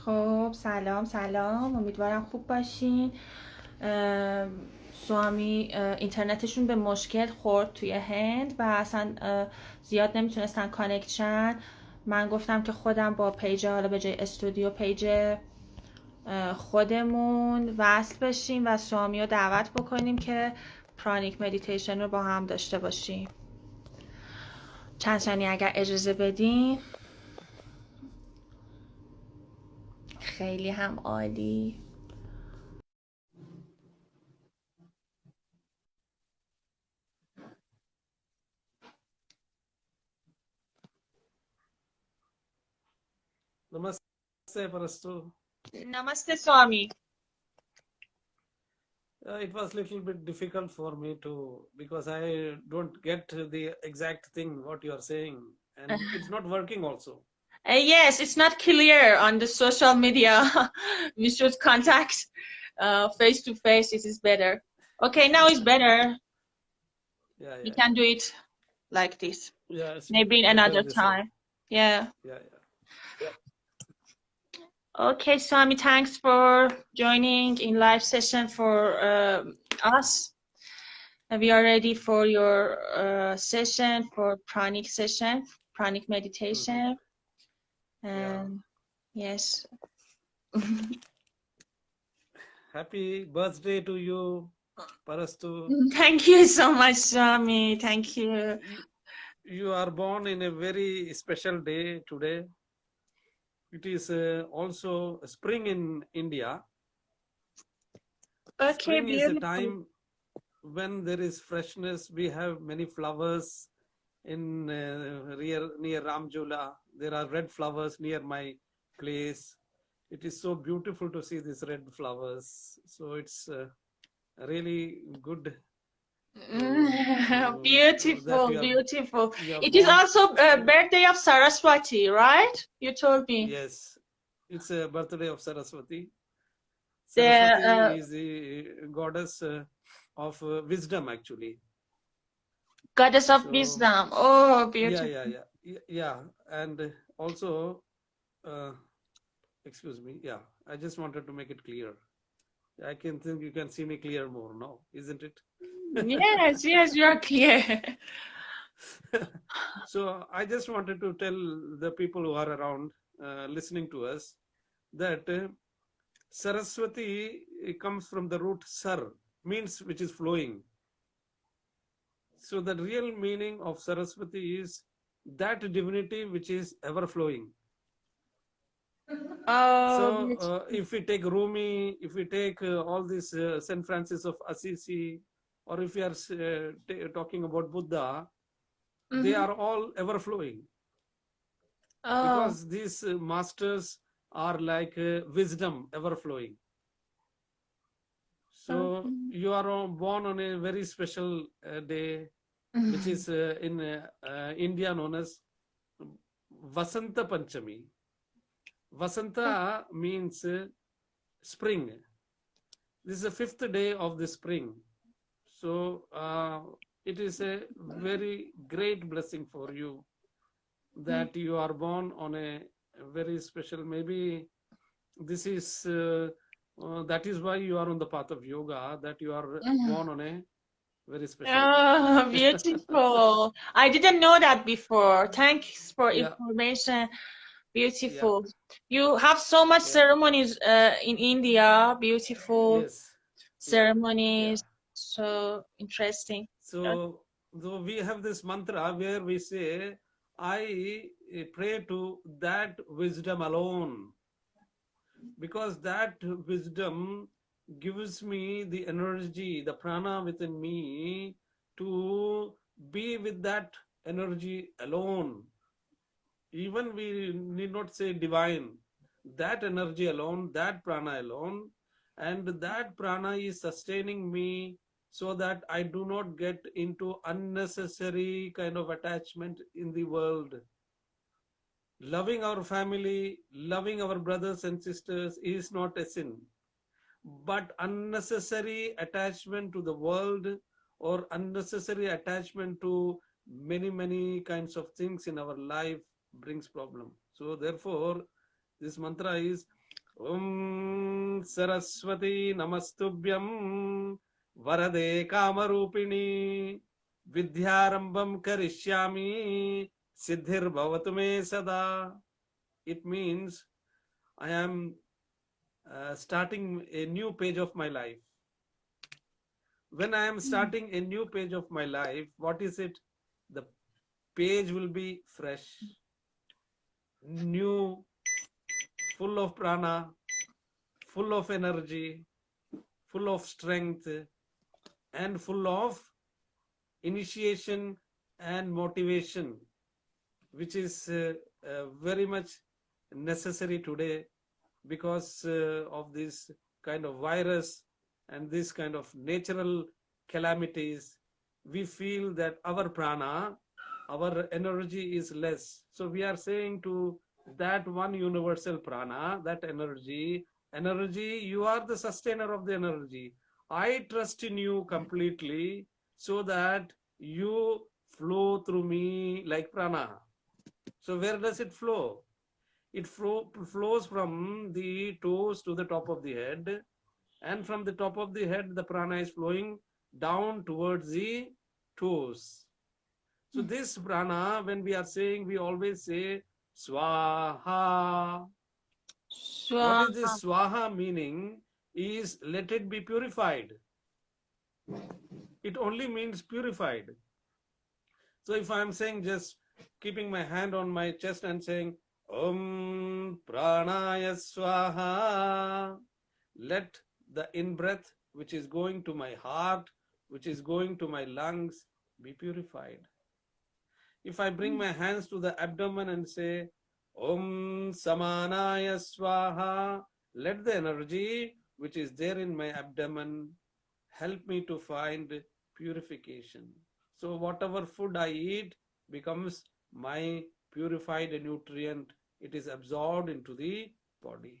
خب سلام، امیدوارم خوب باشین. سوامی اینترنتشون به مشکل خورد توی هند و اصلا زیاد نمیتونستن کانکشن. من گفتم که خودم با پیج، حالا به جای استودیو پیج خودمون وصل بشیم و سوامی رو دعوت بکنیم که پرانیک مدیتیشن رو با هم داشته باشیم. چند ثانیه اگر اجازه بدین. خیلی هم عالی. Namaste, Parastu. Namaste, Swami. It was a little bit difficult for me because I don't get the exact thing what you are saying, and it's not working also. Yes, it's not clear on the social media. We should contact face to face. It is better. Okay, now it's better. Yeah, We yeah, can do it like this. yeah. It's Maybe in better another this way. time. Yeah. Yeah, Okay, Swami, thanks for joining in live session for us. We are ready for your session, for pranic session, pranic meditation. And yes. Happy birthday to you, Parastu. Thank you so much, Swami. Thank you. You are born in a very special day today. It is also spring in India. Okay, Spring is beautiful. a time when there is freshness. We have many flowers in near Ramjula. There are red flowers near my place. It is so beautiful to see these red flowers. So it's really good. Beautiful, beautiful. It is born. also a birthday of Saraswati, right? You told me. Yes, it's a birthday of Saraswati. The, Saraswati is the goddess of wisdom, actually. Goddess of wisdom. Oh, beautiful. Yeah. And also, excuse me. Yeah, I just wanted to make it clear. I can think you can see me clear more now, isn't it? Yes, you are clear. So I just wanted to tell the people who are around listening to us that Saraswati comes from the root sar, means which is flowing. So the real meaning of Saraswati is that divinity which is ever flowing. So if we take Rumi, if we take all these Saint Francis of Assisi, or if we are talking about Buddha, they are all ever flowing. Because these masters are like wisdom ever flowing. So you are born on a very special day, which is in India known as Vasanta Panchami. Vasanta means spring. This is the 5th day of the spring. So it is a very great blessing for you that you are born on a very special, maybe this is, that is why you are on the path of yoga, that you are born on a very special. Oh, beautiful. I didn't know that before. Thanks for information. Beautiful. You have so much ceremonies in India. Beautiful ceremonies. So interesting. So we have this mantra where we say, I pray to that wisdom alone, because that wisdom gives me the energy, the prana within me to be with that energy alone. Even we need not say divine, that energy alone, that prana alone, and that prana is sustaining me so that I do not get into unnecessary kind of attachment in the world. Loving our family, loving our brothers and sisters is not a sin. But unnecessary attachment to the world or unnecessary attachment to many kinds of things in our life brings problem. So therefore, this mantra is, Om Saraswati Namastubhyam Varade Kamarupini Vidyarambam Karishyami Siddhir Bhavatu Me Sada. It means I am starting a new page of my life. When I am starting a new page of my life, what is it? The page will be fresh, new, full of prana, full of energy, full of strength, and full of initiation and motivation, which is very much necessary today because of this kind of virus and this kind of natural calamities. We feel that our prana, our energy is less. So we are saying to that one universal prana, that energy, you are the sustainer of the energy. I trust in you completely so that you flow through me like prana. So where does it flow? It flows from the toes to the top of the head, and from the top of the head, the prana is flowing down towards the toes. So this prana, when we are saying, we always say swaha. What is this swaha meaning? Is let it be purified. It only means purified. So if I am saying, just keeping my hand on my chest and saying Om Pranaya Swaha, let the in-breath which is going to my heart, which is going to my lungs, be purified. If I bring my hands to the abdomen and say Om Samanaya Swaha, let the energy which is there in my abdomen help me to find purification. So whatever food I eat becomes my purified nutrient. It is absorbed into the body.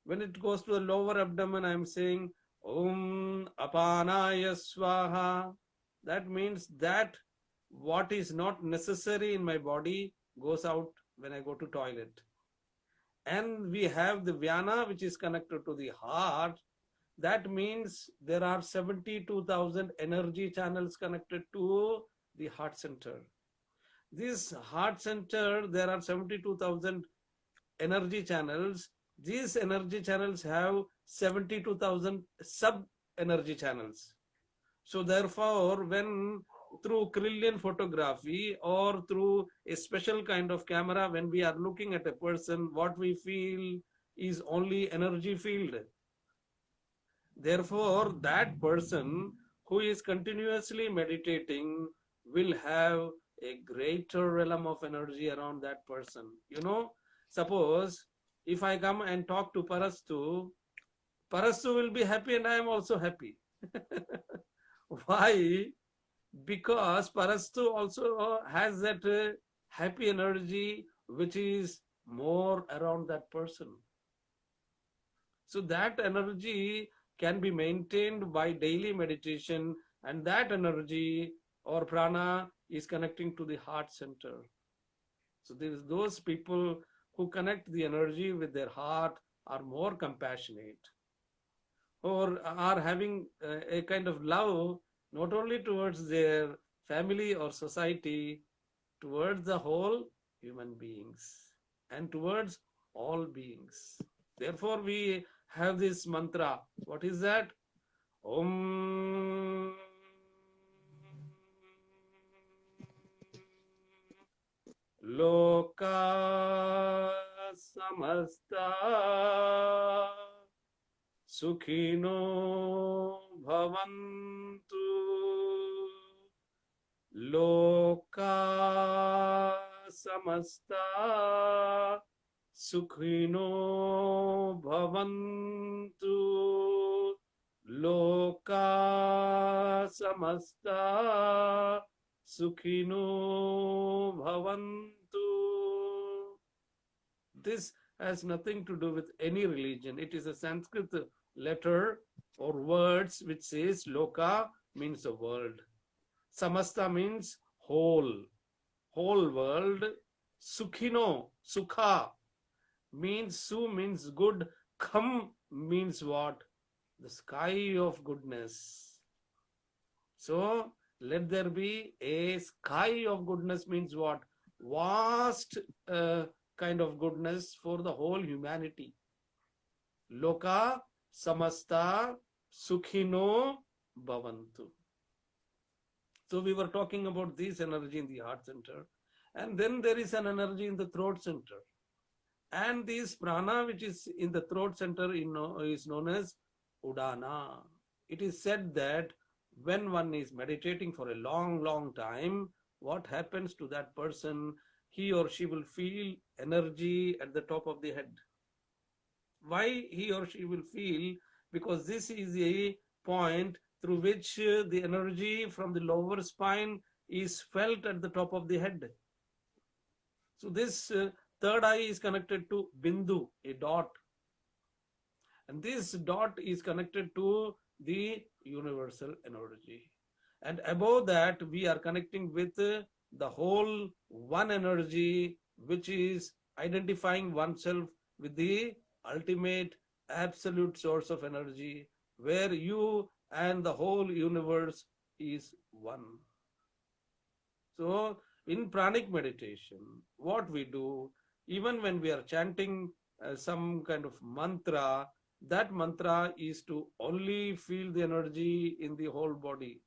When it goes to the lower abdomen, I am saying Om Apanaya Swaha. That means that what is not necessary in my body goes out when I go to toilet. And we have the Vyana, which is connected to the heart. That means there are 72,000 energy channels connected to the heart center. This heart center, there are 72,000 energy channels. These energy channels have 72,000 sub energy channels. So therefore, when through Kirlian photography or through a special kind of camera, when we are looking at a person, what we feel is only energy field. Therefore, that person who is continuously meditating will have a greater realm of energy around that person. You know, suppose if I come and talk to Parastu, Parastu will be happy and I am also happy. Why? Because Parastu also has that happy energy which is more around that person. So that energy can be maintained by daily meditation, and that energy or prana is connecting to the heart center. So there's those people who connect the energy with their heart are more compassionate or are having a kind of love not only towards their family or society, towards the whole human beings and towards all beings. Therefore, we have this mantra. What is that? Om Loka Samasta Sukhino Bhavantu Loka Samasta Sukhino Bhavantu Loka Samasta Sukhino Bhavantu. This has nothing to do with any religion. It is a Sanskrit letter or words which says Loka means the world. Samasta means whole world. Sukhino, Sukha means Su means good, Sukham means what? The sky of goodness. So let there be a sky of goodness means what? Vast kind of goodness for the whole humanity. Loka samasta sukhino bhavantu. So we were talking about this energy in the heart center. And then there is an energy in the throat center. And this prana, which is in the throat center, is known as Udana. It is said that when one is meditating for a long, long time, what happens to that person? He or she will feel energy at the top of the head. Why he or she will feel? Because this is a point through which the energy from the lower spine is felt at the top of the head. So this third eye is connected to Bindu, a dot. And this dot is connected to the universal energy. And above that, we are connecting with the whole one energy, which is identifying oneself with the ultimate absolute source of energy, where you and the whole universe is one. So in pranic meditation, what we do, even when we are chanting some kind of mantra, that mantra is to only feel the energy in the whole body.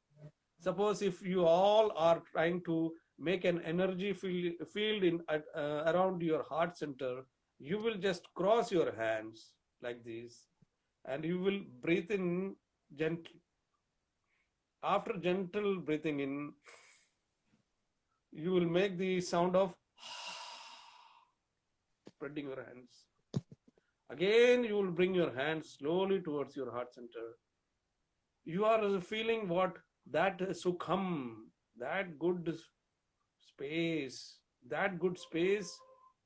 Suppose if you all are trying to make an energy field in around your heart center, you will just cross your hands like this, and you will breathe in gently. After gentle breathing in, you will make the sound of spreading your hands. Again, you will bring your hands slowly towards your heart center. You are feeling what? That sukham, that good space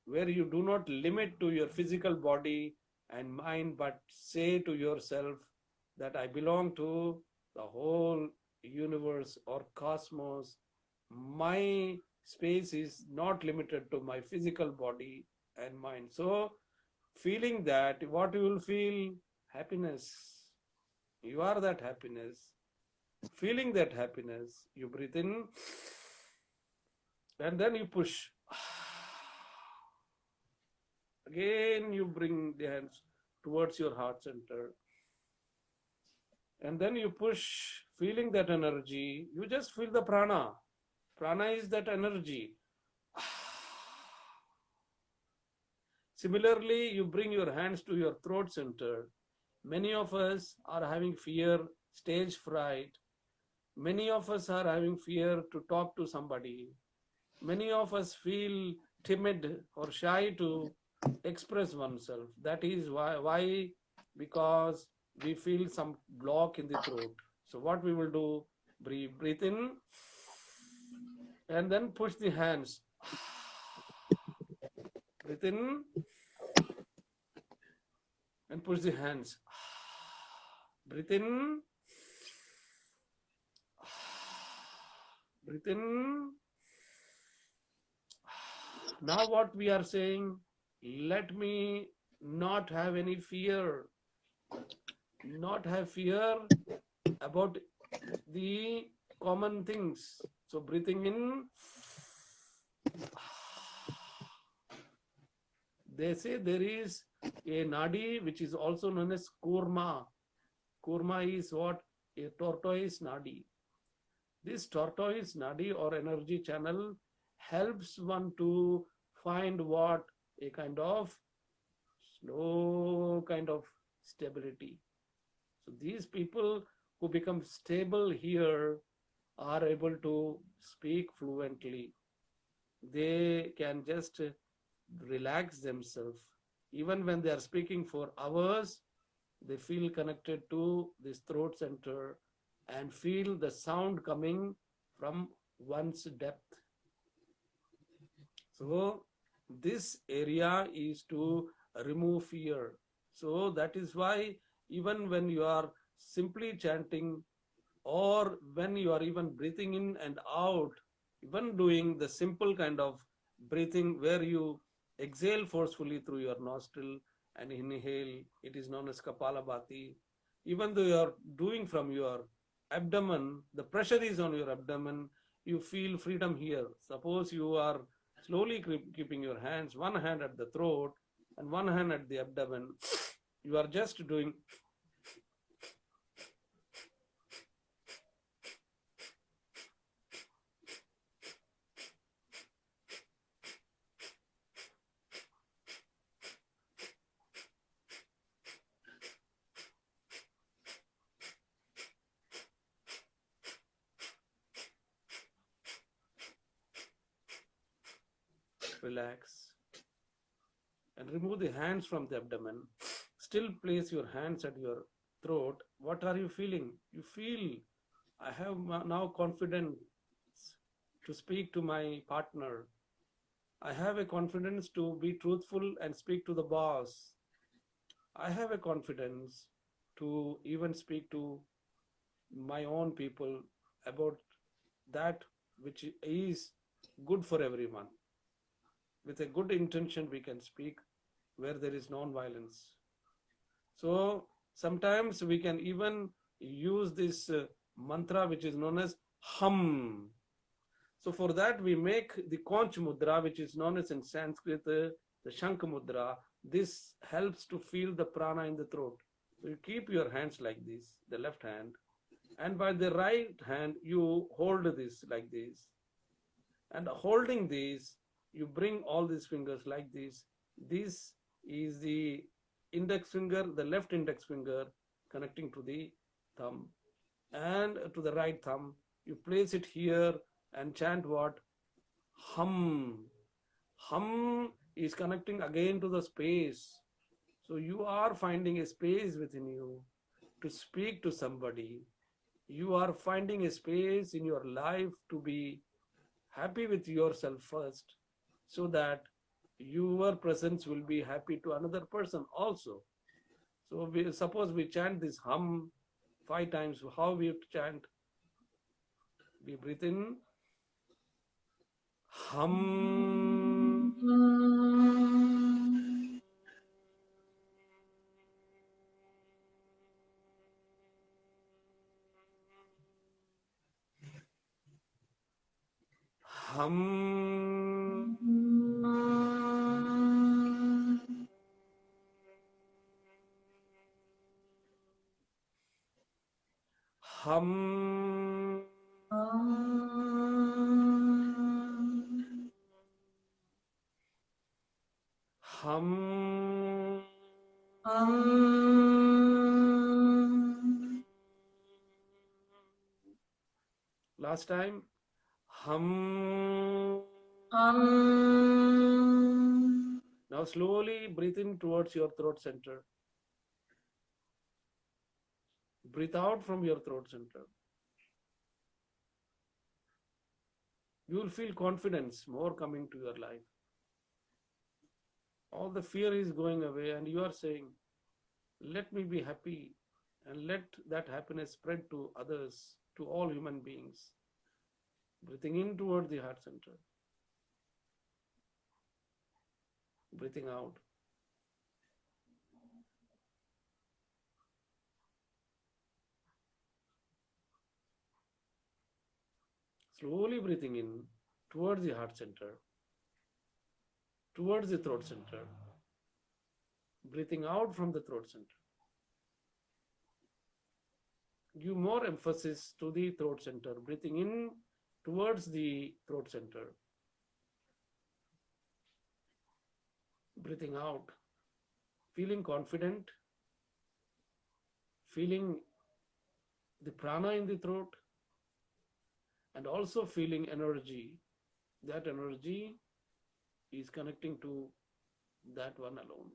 where you do not limit to your physical body and mind, but say to yourself that I belong to the whole universe or cosmos. My space is not limited to my physical body and mind. So feeling that, what you will feel? Happiness. You are that happiness. Feeling that happiness, you breathe in and then you push. Again, you bring the hands towards your heart center. And then you push, feeling that energy. You just feel the prana. Prana is that energy. Similarly, you bring your hands to your throat center. Many of us are having fear, stage fright. Many of us are having fear to talk to somebody. Many of us feel timid or shy to express oneself. That is why? Because we feel some block in the throat. So what we will do, breathe in and then push the hands. Breathe in and push the hands. Breathe in. Breathe in. Now what we are saying, let me not have any fear. Not have fear about the common things. So breathing in. They say there is a nadi which is also known as kurma. Kurma is what? A tortoise nadi. This tortoise nadi or energy channel helps one to find what? A kind of slow kind of stability. So these people who become stable here are able to speak fluently. They can just relax themselves. Even when they are speaking for hours, they feel connected to this throat center and feel the sound coming from one's depth. So this area is to remove fear. So that is why even when you are simply chanting, or when you are even breathing in and out, even doing the simple kind of breathing where you exhale forcefully through your nostril and inhale, it is known as Kapalabhati. Even though you are doing from your abdomen, the pressure is on your abdomen, you feel freedom here. Suppose you are slowly keeping your hands, one hand at the throat and one hand at the abdomen. You are just doing relax and remove the hands from the abdomen. Still place your hands at your throat. What are you feeling? You feel, I have now confidence to speak to my partner. I have a confidence to be truthful and speak to the boss. I have a confidence to even speak to my own people about that which is good for everyone. With a good intention, we can speak where there is non-violence. So sometimes we can even use this mantra which is known as hum. So for that we make the conch mudra, which is known as in Sanskrit the Shankh mudra. This helps to feel the prana in the throat. So you keep your hands like this, the left hand, and by the right hand you hold this like this. And holding this, you bring all these fingers like this. This is the index finger, the left index finger connecting to the thumb, and to the right thumb. You place it here and chant what? Hum. Hum is connecting again to the space. So you are finding a space within you to speak to somebody. You are finding a space in your life to be happy with yourself first, so that your presence will be happy to another person also. So suppose we chant this hum 5 times. How we have to chant? We breathe in, hum. Hum. Hum. Hum. Last time. Hum. Now slowly breathe in towards your throat center. Breathe out from your throat center. You will feel confidence more coming to your life. All the fear is going away, and you are saying, let me be happy, and let that happiness spread to others, to all human beings. Breathing in toward the heart center. Breathing out. Slowly breathing in towards the heart center, towards the throat center. Breathing out from the throat center. Give more emphasis to the throat center. Breathing in towards the throat center. Breathing out. Feeling confident. Feeling the prana in the throat. And also feeling energy. That energy is connecting to that one alone.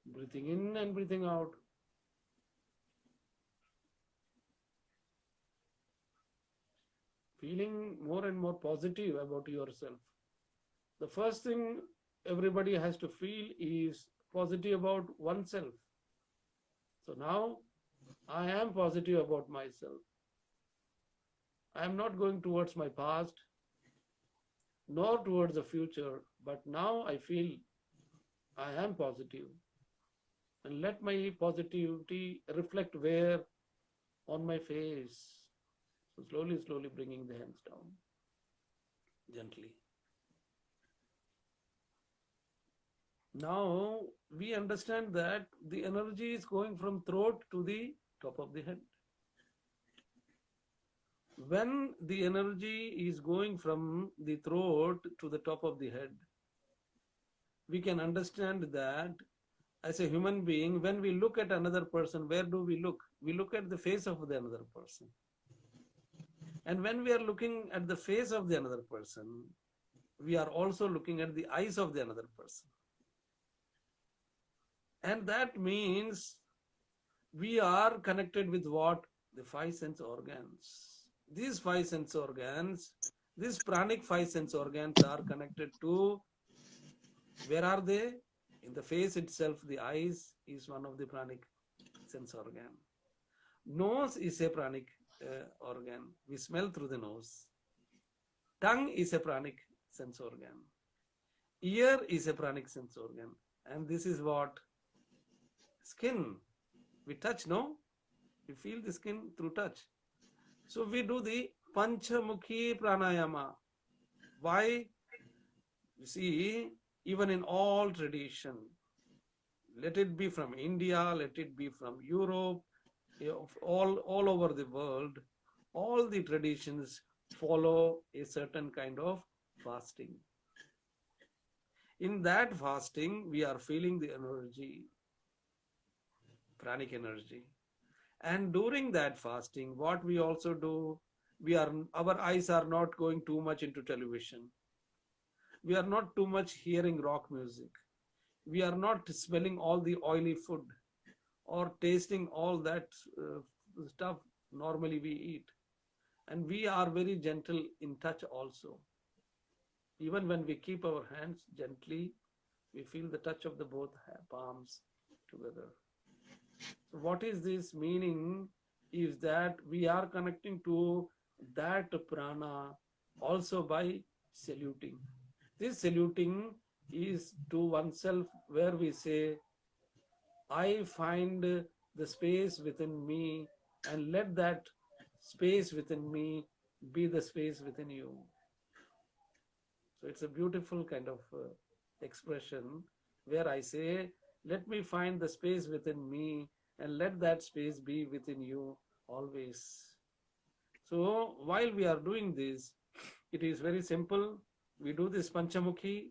Breathing in and breathing out. Feeling more and more positive about yourself. The first thing everybody has to feel is positive about oneself. So now I am positive about myself. I am not going towards my past. nor towards the future, but now I feel I am positive, and let my positivity reflect where? On my face. So slowly, slowly bringing the hands down gently. Now we understand that the energy is going from throat to the top of the head. When the energy is going from the throat to the top of the head, we can understand that as a human being, when we look at another person, where do we look? We look at the face of the another person. And when we are looking at the face of the another person, we are also looking at the eyes of the another person. And that means we are connected with what? The five sense organs. These five sense organs, these pranic five sense organs are connected to, where are they? In the face itself, the eyes is one of the pranic sense organ. Nose is a pranic organ. We smell through the nose. Tongue is a pranic sense organ. Ear is a pranic sense organ. And this is what? Skin. We touch, no? We feel the skin through touch. So we do the Panchamukhi Pranayama. Why? You see, even in all tradition, let it be from India, let it be from Europe, all over the world, all the traditions follow a certain kind of fasting. In that fasting, we are feeling the energy, pranic energy. And during that fasting, what we also do, our eyes are not going too much into television. We are not too much hearing rock music. We are not smelling all the oily food or tasting all that stuff normally we eat. And we are very gentle in touch also. Even when we keep our hands gently, we feel the touch of the both palms together. So what is this meaning? Is that we are connecting to that prana also by saluting. This saluting is to oneself, where we say, I find the space within me, and let that space within me be the space within you. So it's a beautiful kind of expression where I say, let me find the space within me and let that space be within you always. So while we are doing this, it is very simple. We do this Panchamukhi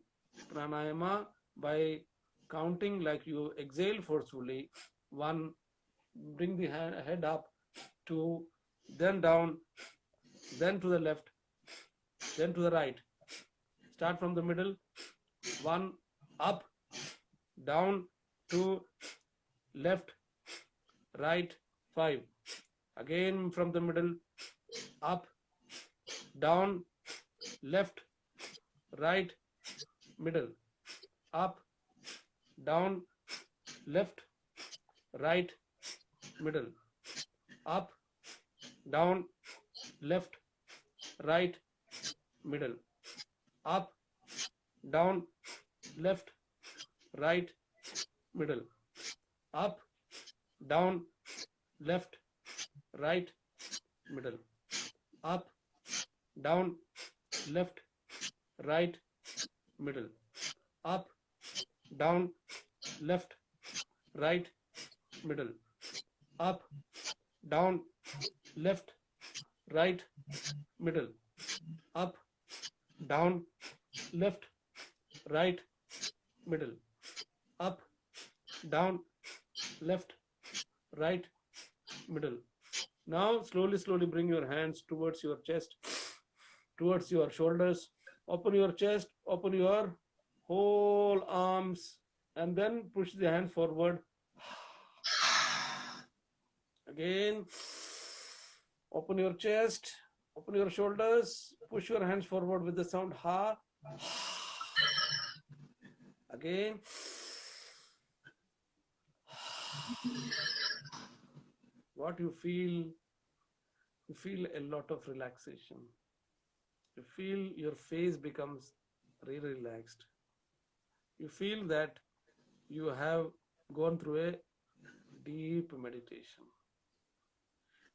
Pranayama by counting, like you exhale forcefully. 1, bring the head up. 2, then down, then to the left, then to the right. Start from the middle. 1, up, down, 2, left, right, 5. Again from the middle, up, down, left, right, middle, up, down, left, right, middle, up, down, left, right, middle, up, down, left, right, middle, up, down, left, right, middle, up, down, left, right, middle, up, down, left, right, middle, up, down, left, right, middle, up, down, left, right, middle, up, down, left, right, middle. Now slowly, slowly bring your hands towards your chest, towards your shoulders. Open your chest, open your whole arms, and then push the hand forward. Again, open your chest, open your shoulders, push your hands forward with the sound ha. Again. What you feel a lot of relaxation. You feel your face becomes really relaxed. You feel that you have gone through a deep meditation.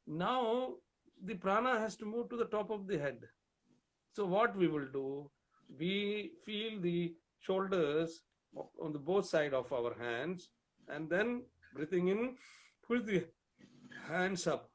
Now the prana has to move to the top of the head. So what we will do, we feel the shoulders on the both side of our hands, and then breathing in, pull the hands up.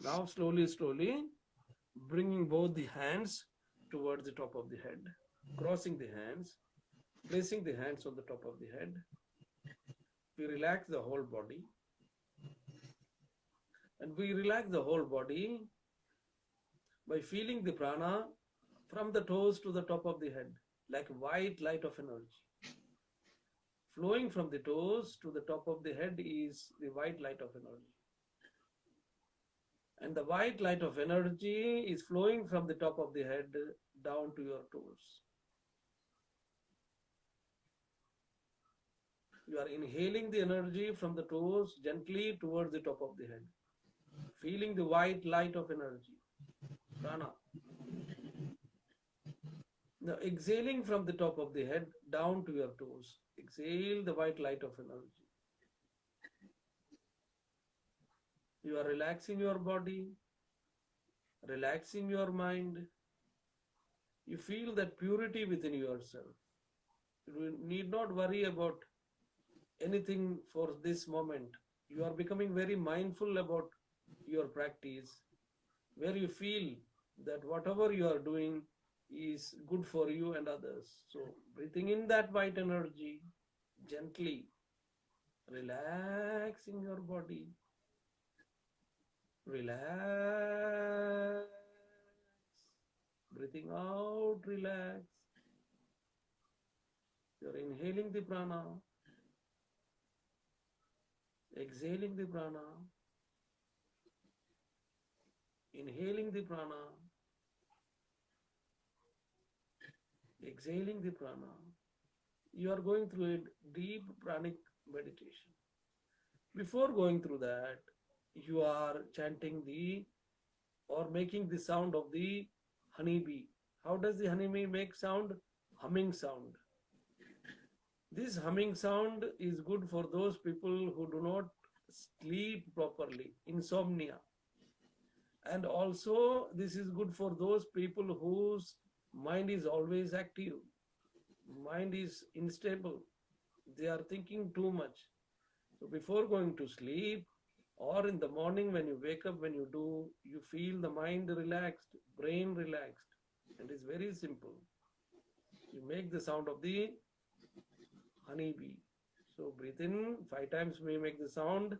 Now slowly, slowly, bringing both the hands towards the top of the head, crossing the hands, placing the hands on the top of the head. We relax the whole body, and we relax the whole body by feeling the prana from the toes to the top of the head, like white light of energy. Flowing from the toes to the top of the head is the white light of energy. And the white light of energy is flowing from the top of the head down to your toes. You are inhaling the energy from the toes gently towards the top of the head, feeling the white light of energy, prana. Now exhaling from the top of the head down to your toes. Exhale the white light of energy. You are relaxing your body, relaxing your mind. You feel that purity within yourself. You need not worry about anything for this moment. You are becoming very mindful about your practice, where you feel that whatever you are doing is good for you and others. So, breathing in that white energy, gently relaxing your body, relax, breathing out, relax. You're inhaling the prana, exhaling the prana, inhaling the prana, exhaling the prana. You are going through a deep pranic meditation. Before going through that, you are chanting the or making the sound of the honeybee. How does the honeybee make sound? Humming sound. This humming sound is good for those people who do not sleep properly, insomnia. And also, this is good for those people whose mind is always active, mind is unstable, they are thinking too much. So, before going to sleep, or in the morning when you wake up, when you do, you feel the mind relaxed, brain relaxed. And it's very simple. You make the sound of the honeybee. So breathe in 5 times. We make the sound.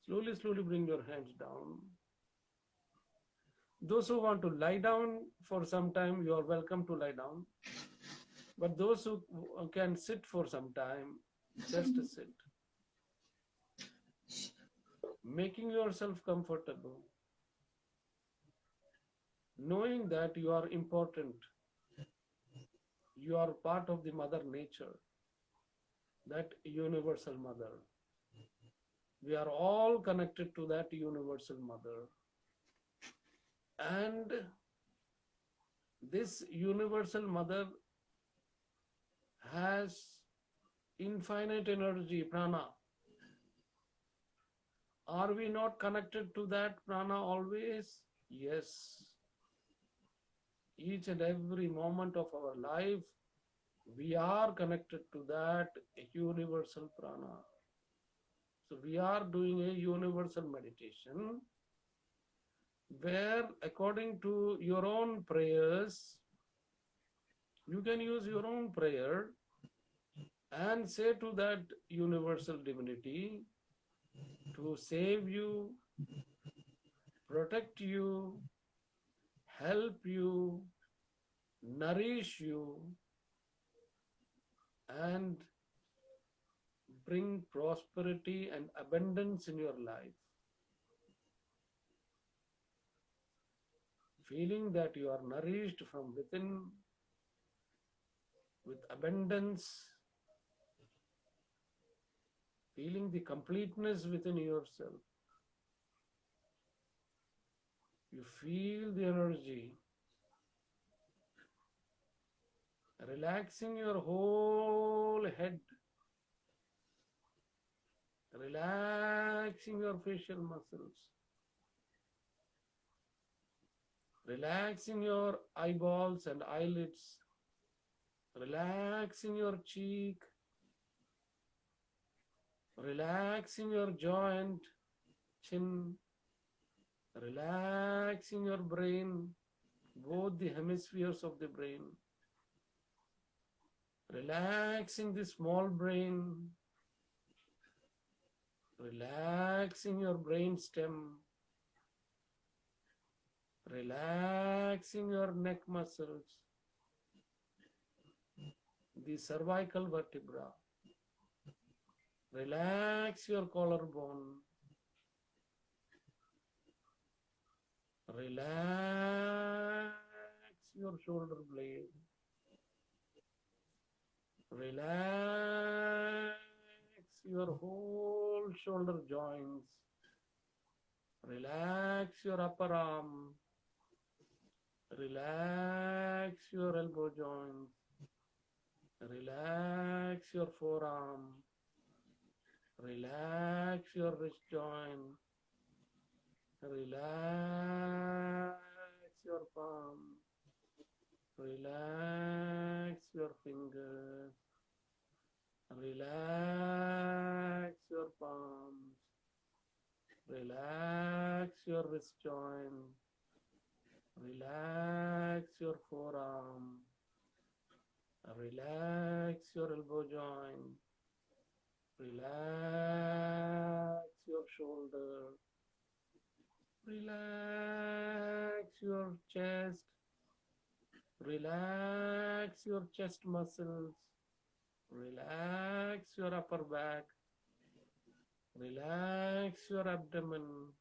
Slowly, slowly bring your hands down. Those who want to lie down for some time, you are welcome to lie down. But those who can sit for some time, just sit. Making yourself comfortable, knowing that you are important, you are part of the Mother Nature, that universal Mother. We are all connected to that universal Mother. And this universal Mother has infinite energy, prana. Are we not connected to that prana always? Yes. Each and every moment of our life, we are connected to that universal prana. So we are doing a universal meditation where, according to your own prayers, you can use your own prayer and say to that universal divinity to save you, protect you, help you, nourish you, and bring prosperity and abundance in your life. Feeling that you are nourished from within with abundance, feeling the completeness within yourself. You feel the energy, relaxing your whole head, relaxing your facial muscles, relaxing your eyeballs and eyelids, relaxing your cheek, relaxing your joint, chin, relaxing your brain, both the hemispheres of the brain, relaxing the small brain, relaxing your brain stem, relaxing your neck muscles, the cervical vertebra, relax your collarbone, relax your shoulder blade, relax your whole shoulder joints, relax your upper arm, relax your elbow joints, relax your forearm, relax your wrist joint, relax your palm, relax your fingers, relax your palms, relax your wrist joint, relax your forearm, relax your elbow joint, relax your shoulder, relax your chest, relax your chest muscles, relax your upper back, relax your abdomen,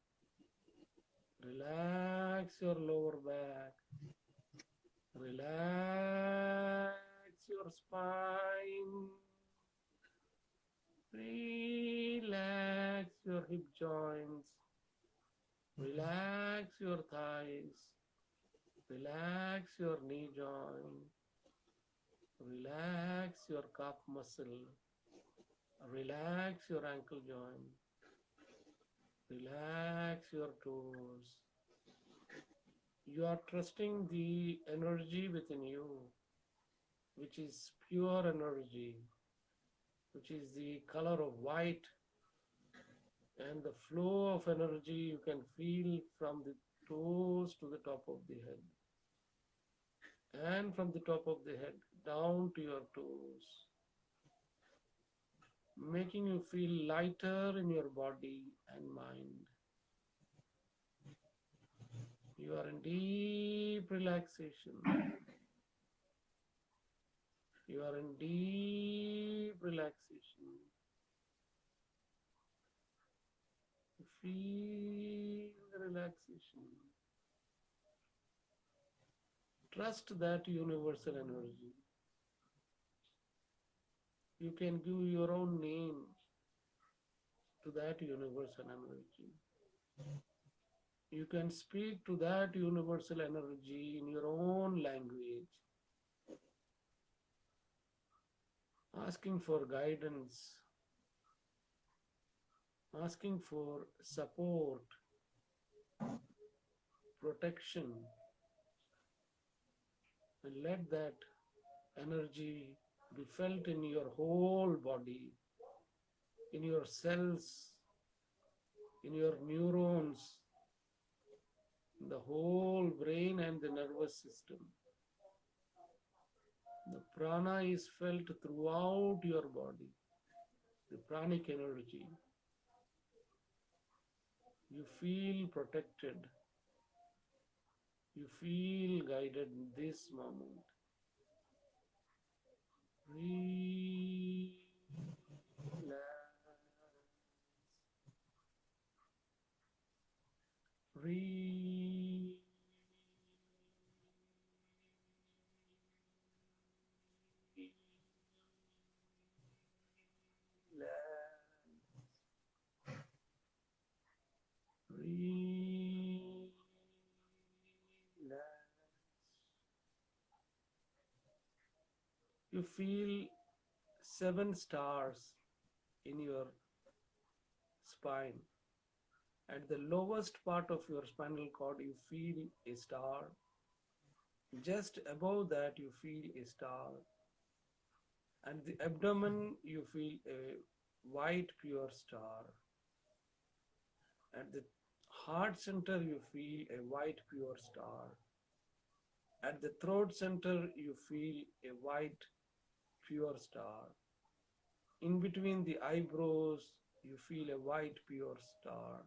relax your lower back, relax your spine, relax your hip joints, relax your thighs, relax your knee joint, relax your calf muscle, relax your ankle joint, relax your toes. You are trusting the energy within you, which is pure energy, which is the color of white, and the flow of energy you can feel from the toes to the top of the head, and from the top of the head down to your toes, making you feel lighter in your body and mind. You are in deep relaxation. You are in deep relaxation. You feel the relaxation. Trust that universal energy. You can give your own name to that universal energy. You can speak to that universal energy in your own language, asking for guidance, asking for support, protection, and let that energy be felt in your whole body, in your cells, in your neurons, in the whole brain and the nervous system. The prana is felt throughout your body, the pranic energy. You feel protected. You feel guided in this moment. Relax. Relax. You feel 7 stars in your spine. At the lowest part of your spinal cord, you feel a star. Just above that, you feel a star. And the abdomen, you feel a white pure star. At the heart center, you feel a white pure star. At the throat center, you feel a white pure star. In between the eyebrows, you feel a white pure star.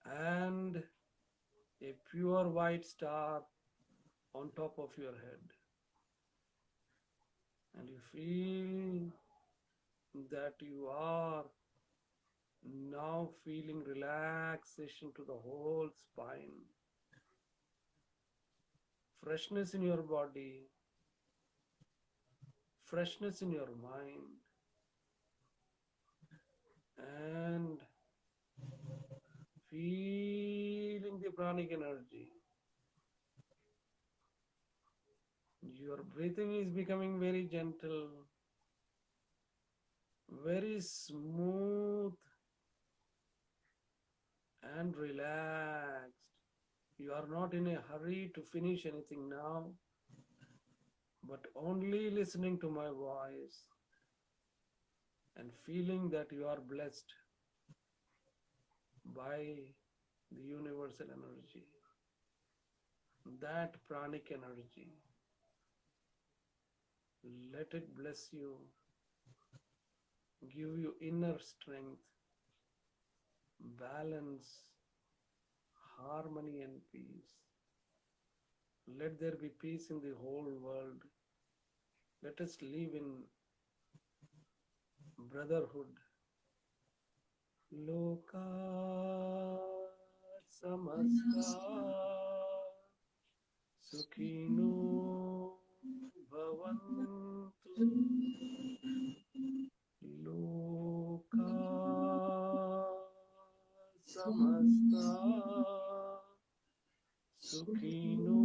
And a pure white star on top of your head. And you feel that you are now feeling relaxation to the whole spine, freshness in your body, freshness in your mind, and feeling the pranic energy. Your breathing is becoming very gentle, very smooth and relaxed. You are not in a hurry to finish anything now, but only listening to my voice and feeling that you are blessed by the universal energy, that pranic energy. Let it bless you, give you inner strength, balance, harmony, and peace. Let there be peace in the whole world. Let us live in brotherhood. Loka samasta sukhino bhavantu. Loka samasta sukhino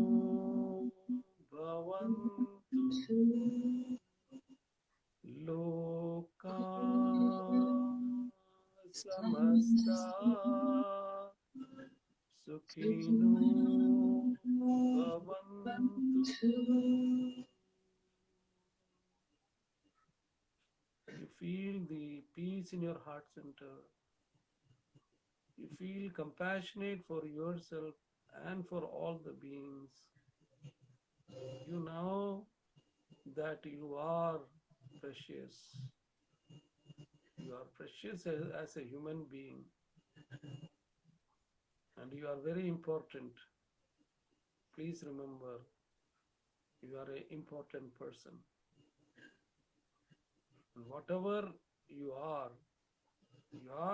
bhavantu. Loka samasta sukhino bhavantu. You feel the peace in your heart center. You feel compassionate for yourself and for all the beings. You know that you are precious. You are precious as a human being. And you are very important Please remember, you are an important person. And whatever you are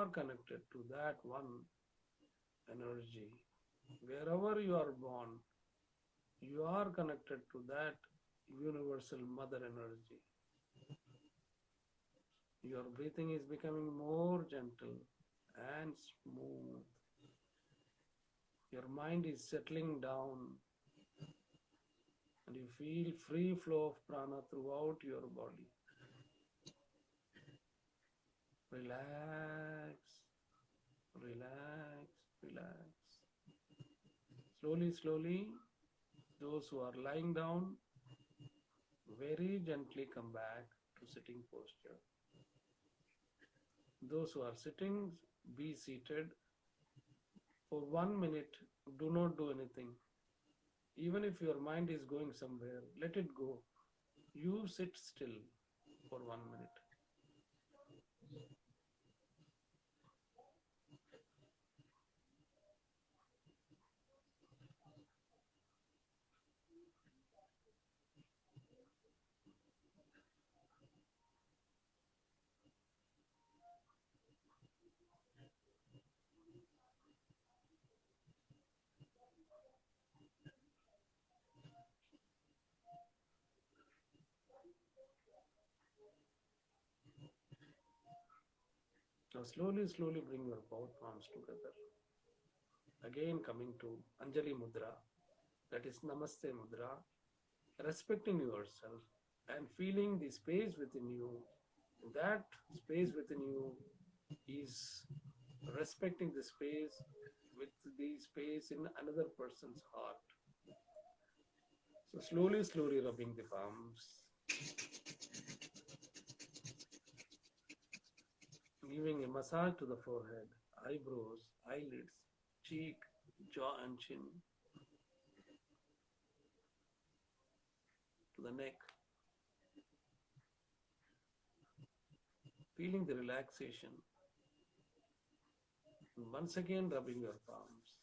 connected to that one energy. Wherever you are born, you are connected to that universal mother energy. Your breathing is becoming more gentle and smooth. Your mind is settling down and you feel free flow of prana throughout your body. Relax, relax, relax. Slowly, slowly, those who are lying down, very gently come back to sitting posture. Those who are sitting, be seated for 1 minute. Do not do anything. Even if your mind is going somewhere, let it go. You sit still for 1 minute. Now slowly, slowly bring your both palms together. Again coming to Anjali Mudra, that is Namaste Mudra, respecting yourself and feeling the space within you. That space within you is respecting the space with the space in another person's heart. So slowly, slowly rubbing the palms, giving a massage to the forehead, eyebrows, eyelids, cheek, jaw and chin, to the neck, feeling the relaxation. And once again rubbing your palms.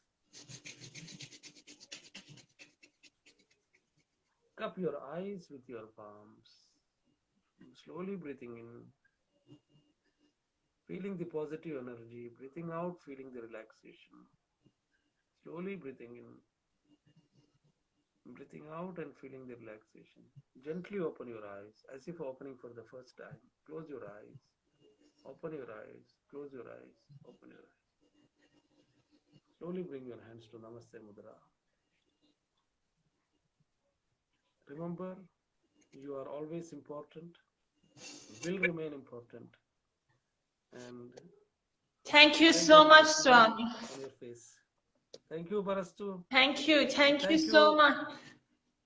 Cup your eyes with your palms. Slowly breathing in, feeling the positive energy, breathing out, feeling the relaxation. Slowly breathing in, breathing out and feeling the relaxation. Gently open your eyes as if opening for the first time. Close your eyes, open your eyes, close your eyes, open your eyes. Slowly bring your hands to Namaste Mudra. Remember, you are always important, will remain important, and Thank you always so have much, a smile Swami. on your face. Thank you, Parastu. Thank you. Thank you Thank so you. much.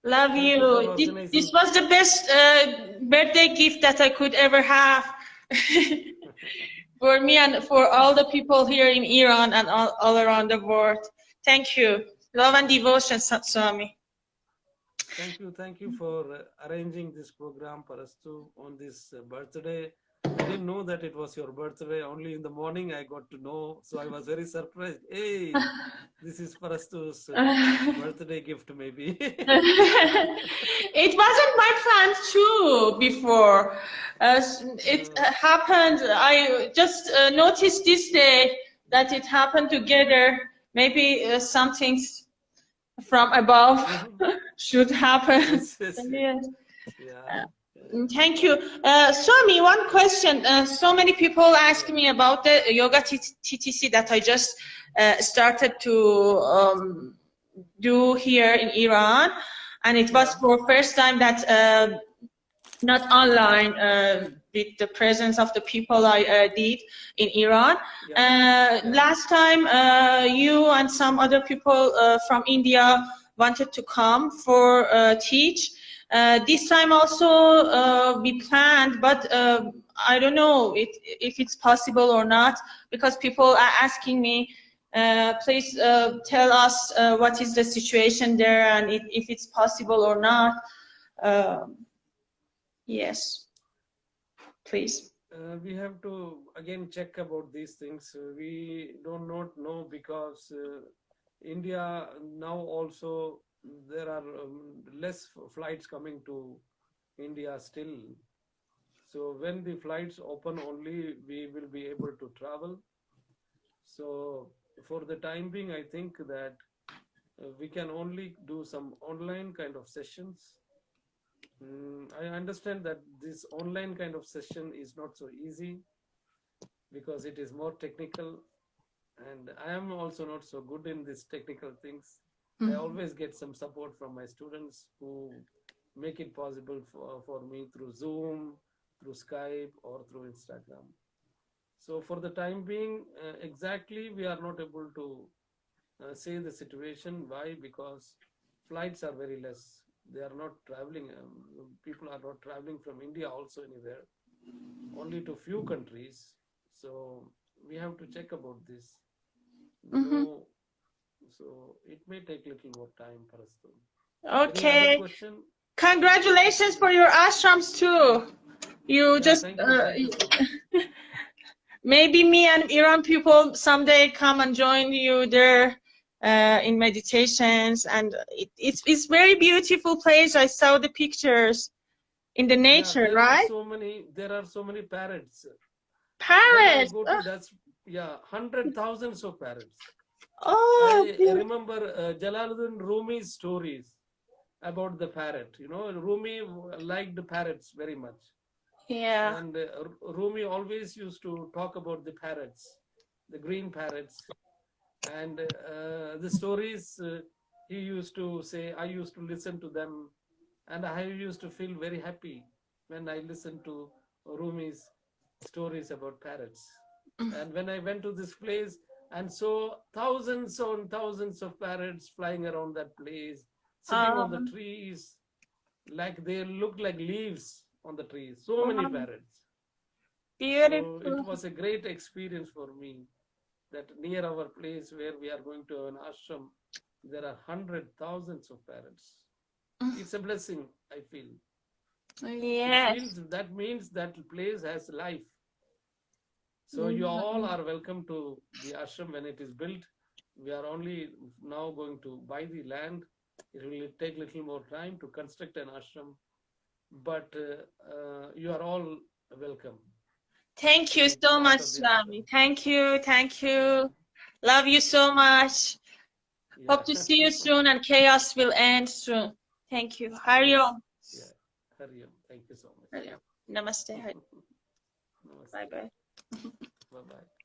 Love Thank you for you. This organizing. was the best birthday gift that I could ever have for me and for all the people here in Iran and all around the world. Thank you. Love and devotion, Swami. Thank you for arranging this program, Parastu, on this birthday. I didn't know that it was your birthday. Only in the morning I got to know, so I was very surprised. Hey, this is Parastu's birthday gift, maybe. It wasn't my plan too before. It happened. I just noticed this day that it happened together. Maybe something from above should happen. Yes, yes, Yes. yeah. Thank you. Swami, one question. So many people ask Yeah. me about the yoga TTC that I just started to do here in Iran. And it was Yeah. for first time that not online with the presence of the people I did in Iran. Yeah. Last time you and some other people from India wanted to come for teach. This time also we planned, but I don't know if it's possible or not, because people are asking me, please tell us what is the situation there and if it's possible or not. Yes, please. We have to again check about these things. We do not know because India now also there are less flights coming to India still. So when the flights open only, we will be able to travel. So for the time being, I think that we can only do some online kind of sessions. I understand that this online kind of session is not so easy because it is more technical, and I am also not so good in these technical things. I always get some support from my students who make it possible for me through Zoom, through Skype, or through Instagram. So for the time being, exactly we are not able to say the situation. Why? Because flights are very less. They are not traveling. People are not traveling from India also anywhere. Only to few countries. So we have to check about this. No, so it may take a little more time for us to. Any other Okay. question? Congratulations for your ashrams too. You Yeah, just thank you so much. maybe me and Iran people someday come and join you there in meditations, and it's very beautiful place. I saw the pictures in the Yeah, nature, right? there are so many parrots. When I Paris. go Oh, to that's yeah, hundred thousands of parrots. oh, I remember Jalaluddin Rumi's stories about the parrot. You know, Rumi liked parrots very much, yeah. and Rumi always used to talk about the parrots, the green parrots, and the stories he used to say. I used to listen to them, and I used to feel very happy when I listened to Rumi's stories about parrots. And when I went to this place and saw thousands and thousands of parrots flying around that place, sitting on the trees, like they look like leaves on the trees, so many parrots. So it Beautiful. was a great experience for me that near our place where we are going to an ashram, there are hundred thousands of parrots. It's a blessing, I feel. It Yes. feels that means that place has life. So you all are welcome to the ashram when it is built. We are only now going to buy the land. It will take a little more time to construct an ashram, but you are all welcome Thank to you be so part much, of the ashram. Swami. Thank you. Thank Yeah, you. Love you so much. yeah. Hope to see you soon, and chaos will end soon. Thank you. Yes, Hariom. yeah. Hari Om. Thank you so much. Hariom. Namaste. Namaste. Bye bye. Bye bye.